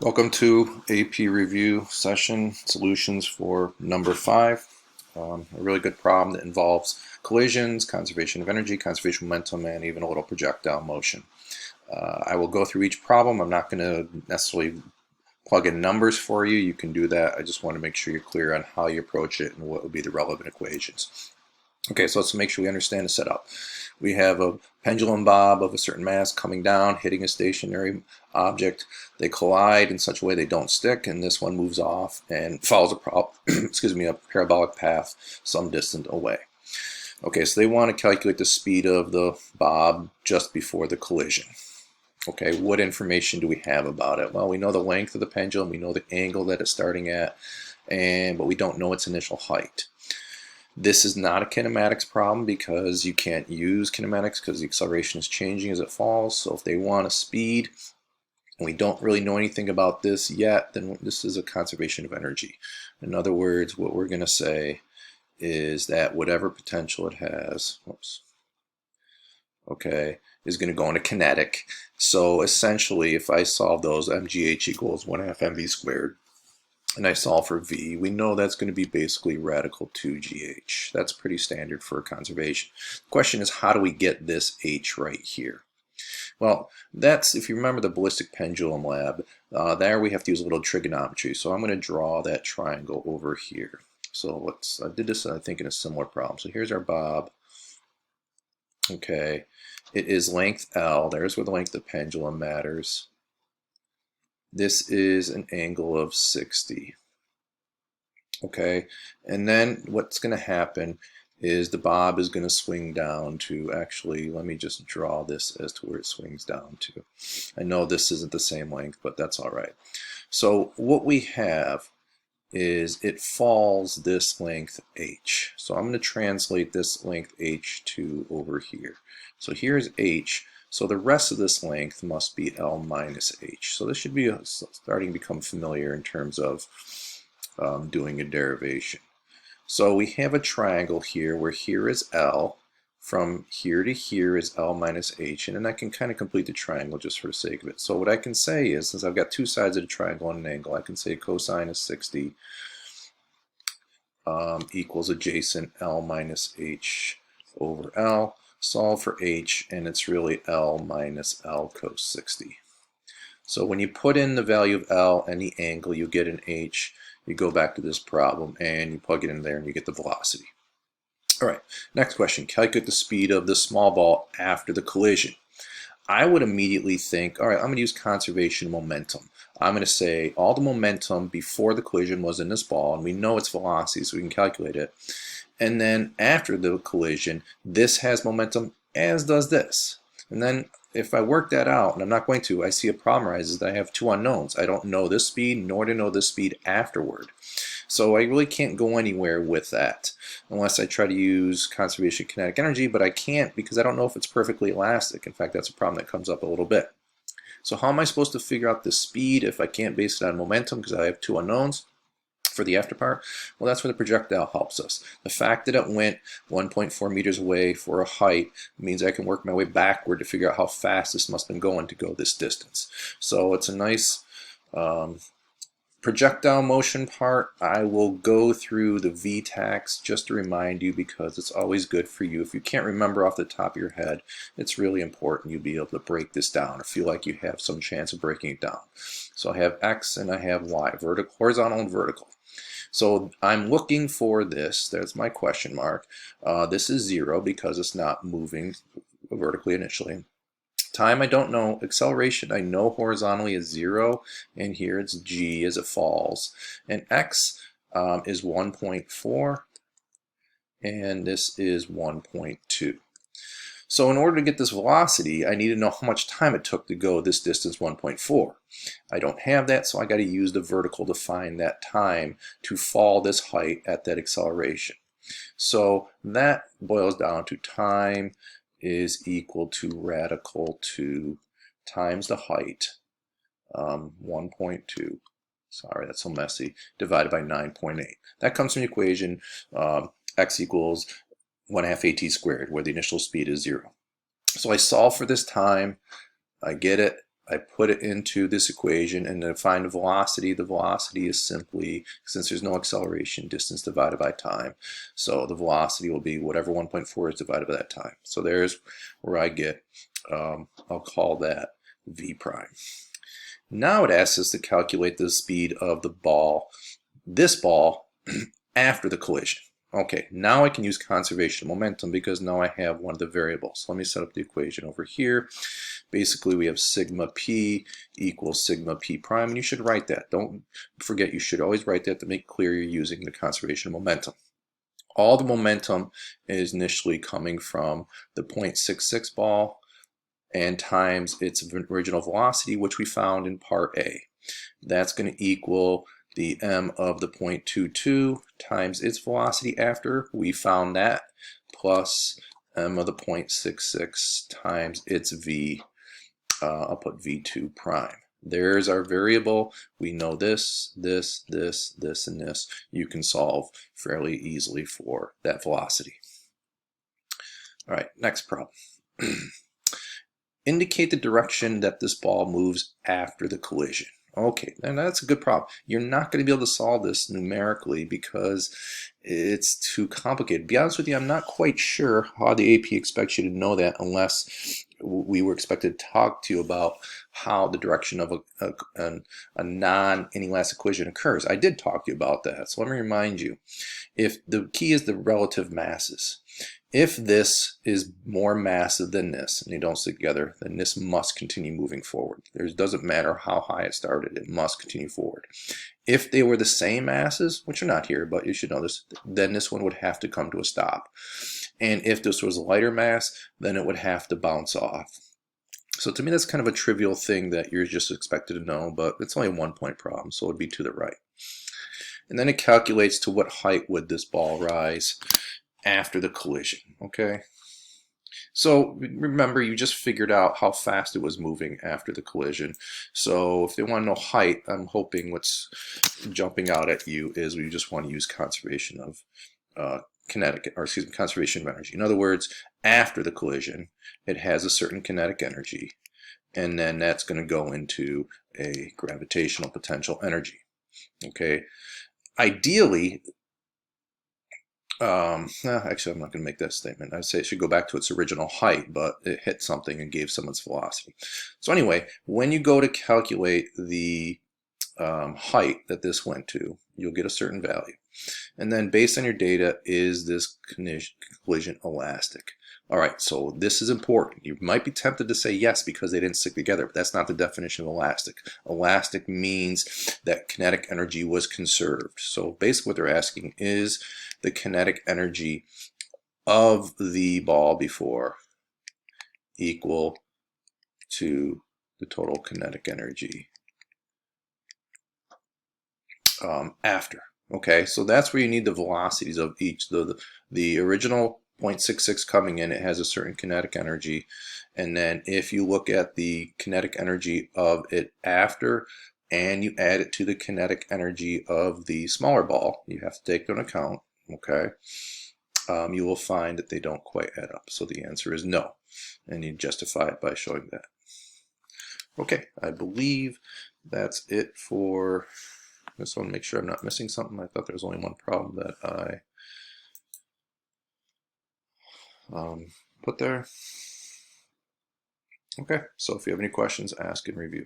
Welcome to AP Review Session Solutions for number 5. A really good problem that involves collisions, conservation of energy, conservation of momentum, and even a little projectile motion. I will go through each problem. I'm not going to necessarily plug in numbers for you. You can do that. I just want to make sure you're clear on how you approach it and what would be the relevant equations. Okay, so let's make sure we understand the setup. We have a pendulum bob of a certain mass coming down, hitting a stationary object. They collide in such a way they don't stick, and this one moves off and follows a parabolic path some distance away. Okay, so they want to calculate the speed of the bob just before the collision. Okay, what information do we have about it? Well, we know the length of the pendulum, we know the angle that it's starting at, but we don't know its initial height. This is not a kinematics problem because you can't use kinematics because the acceleration is changing as it falls. So if they want a speed, and we don't really know anything about this yet, then this is a conservation of energy. In other words, what we're going to say is that whatever potential it has, is going to go into kinetic. So essentially, if I solve those, mgh equals 1/2 mv squared, and I solve for v, we know that's going to be basically radical 2gh. That's pretty standard for conservation. The question is, how do we get this h right here? Well, that's, if you remember the ballistic pendulum lab, there we have to use a little trigonometry. So I'm going to draw that triangle over here. So I did this, I think, in a similar problem. So here's our bob. Okay, it is length L. There's where the length of the pendulum matters. This is an angle of 60. Okay, and then what's going to happen is the bob is going to swing down to, actually, let me just draw this as to where it swings down to. I know this isn't the same length, but that's all right. So what we have is it falls this length h. So I'm going to translate this length h to over here. So here's h. So the rest of this length must be L minus h. So this should be starting to become familiar in terms of doing a derivation. So we have a triangle here where here is L. From here to here is L minus h. And then I can kind of complete the triangle just for the sake of it. So what I can say is, since I've got two sides of the triangle and an angle, I can say cosine of 60 equals adjacent L minus h over L. Solve for h, and it's really L minus L cos 60. So when you put in the value of L and the angle, you get an h. You go back to this problem and you plug it in there and you get the velocity. All right, next question. Calculate the speed of the small ball after the collision. I would immediately think, all right, I'm going to use conservation of momentum. I'm going to say all the momentum before the collision was in this ball, and we know its velocity, so we can calculate it. And then after the collision, this has momentum, as does this. And then if I work that out, and I'm not going to, I see a problem arises that I have two unknowns. I don't know this speed, nor do I know this speed afterward. So I really can't go anywhere with that unless I try to use conservation of kinetic energy, but I can't because I don't know if it's perfectly elastic. In fact, that's a problem that comes up a little bit. So how am I supposed to figure out the speed if I can't base it on momentum because I have two unknowns for the after part? Well, that's where the projectile helps us. The fact that it went 1.4 meters away for a height means I can work my way backward to figure out how fast this must have been going to go this distance. So it's a nice projectile motion part. I will go through the VTACs just to remind you because it's always good for you. If you can't remember off the top of your head, it's really important you be able to break this down or feel like you have some chance of breaking it down. So I have X and I have Y, vertical, horizontal and vertical. So I'm looking for this. There's my question mark. This is 0 because it's not moving vertically initially. Time I don't know. Acceleration I know horizontally is 0, and here it's g as it falls. And x is 1.4, and this is 1.2. So in order to get this velocity, I need to know how much time it took to go this distance, 1.4. I don't have that, so I got to use the vertical to find that time to fall this height at that acceleration. So that boils down to time is equal to radical 2 times the height, 1.2, sorry, that's so messy, divided by 9.8. That comes from the equation x equals 1/2 at squared, where the initial speed is 0. So I solve for this time, I get it, I put it into this equation, and to find the velocity is simply, since there's no acceleration, distance divided by time. So the velocity will be whatever 1.4 is divided by that time. So there's where I get, I'll call that v prime. Now it asks us to calculate the speed of the ball, this ball, after the collision. Okay, now I can use conservation of momentum because now I have one of the variables. Let me set up the equation over here. Basically, we have sigma p equals sigma p prime, and you should write that. Don't forget, you should always write that to make clear you're using the conservation of momentum. All the momentum is initially coming from the 0.66 ball and times its original velocity, which we found in part A. That's going to equal the m of the 0.22 times its velocity after we found that, plus m of the 0.66 times its v, I'll put v2 prime. There's our variable. We know this, this, this, this, and this. You can solve fairly easily for that velocity. All right, next problem. Indicate the direction that this ball moves after the collision. Okay, and that's a good problem. You're not going to be able to solve this numerically because it's too complicated. To be honest with you, I'm not quite sure how the AP expects you to know that unless we were expected to talk to you about how the direction of a non-inelastic collision occurs. I did talk to you about that, so let me remind you. If the key is the relative masses. If this is more massive than this, and they don't stick together, then this must continue moving forward. It doesn't matter how high it started, it must continue forward. If they were the same masses, which are not here, but you should know this, then this one would have to come to a stop. And if this was a lighter mass, then it would have to bounce off. So to me, that's kind of a trivial thing that you're just expected to know, but it's only a 1-point problem, so it would be to the right. And then it calculates to what height would this ball rise after the collision, okay? So remember, you just figured out how fast it was moving after the collision. So if they want to know height, I'm hoping what's jumping out at you is we just want to use conservation of conservation of energy. In other words, after the collision, it has a certain kinetic energy, and then that's going to go into a gravitational potential energy, okay? Ideally, actually, I'm not going to make that statement. I'd say it should go back to its original height, but it hit something and gave some its velocity. So anyway, when you go to calculate the height that this went to, you'll get a certain value. And then based on your data, is this collision elastic? All right, so this is important. You might be tempted to say yes because they didn't stick together, but that's not the definition of elastic. Elastic means that kinetic energy was conserved. So basically what they're asking is the kinetic energy of the ball before equal to the total kinetic energy after. Okay, so that's where you need the velocities of each. The original 0.66 coming in, it has a certain kinetic energy, and then if you look at the kinetic energy of it after and you add it to the kinetic energy of the smaller ball, you have to take into account, okay, you will find that they don't quite add up. So the answer is no, and you justify it by showing that. Okay, I believe that's it for I just want to make sure I'm not missing something. I thought there was only one problem that I put there. Okay, so if you have any questions, ask and review.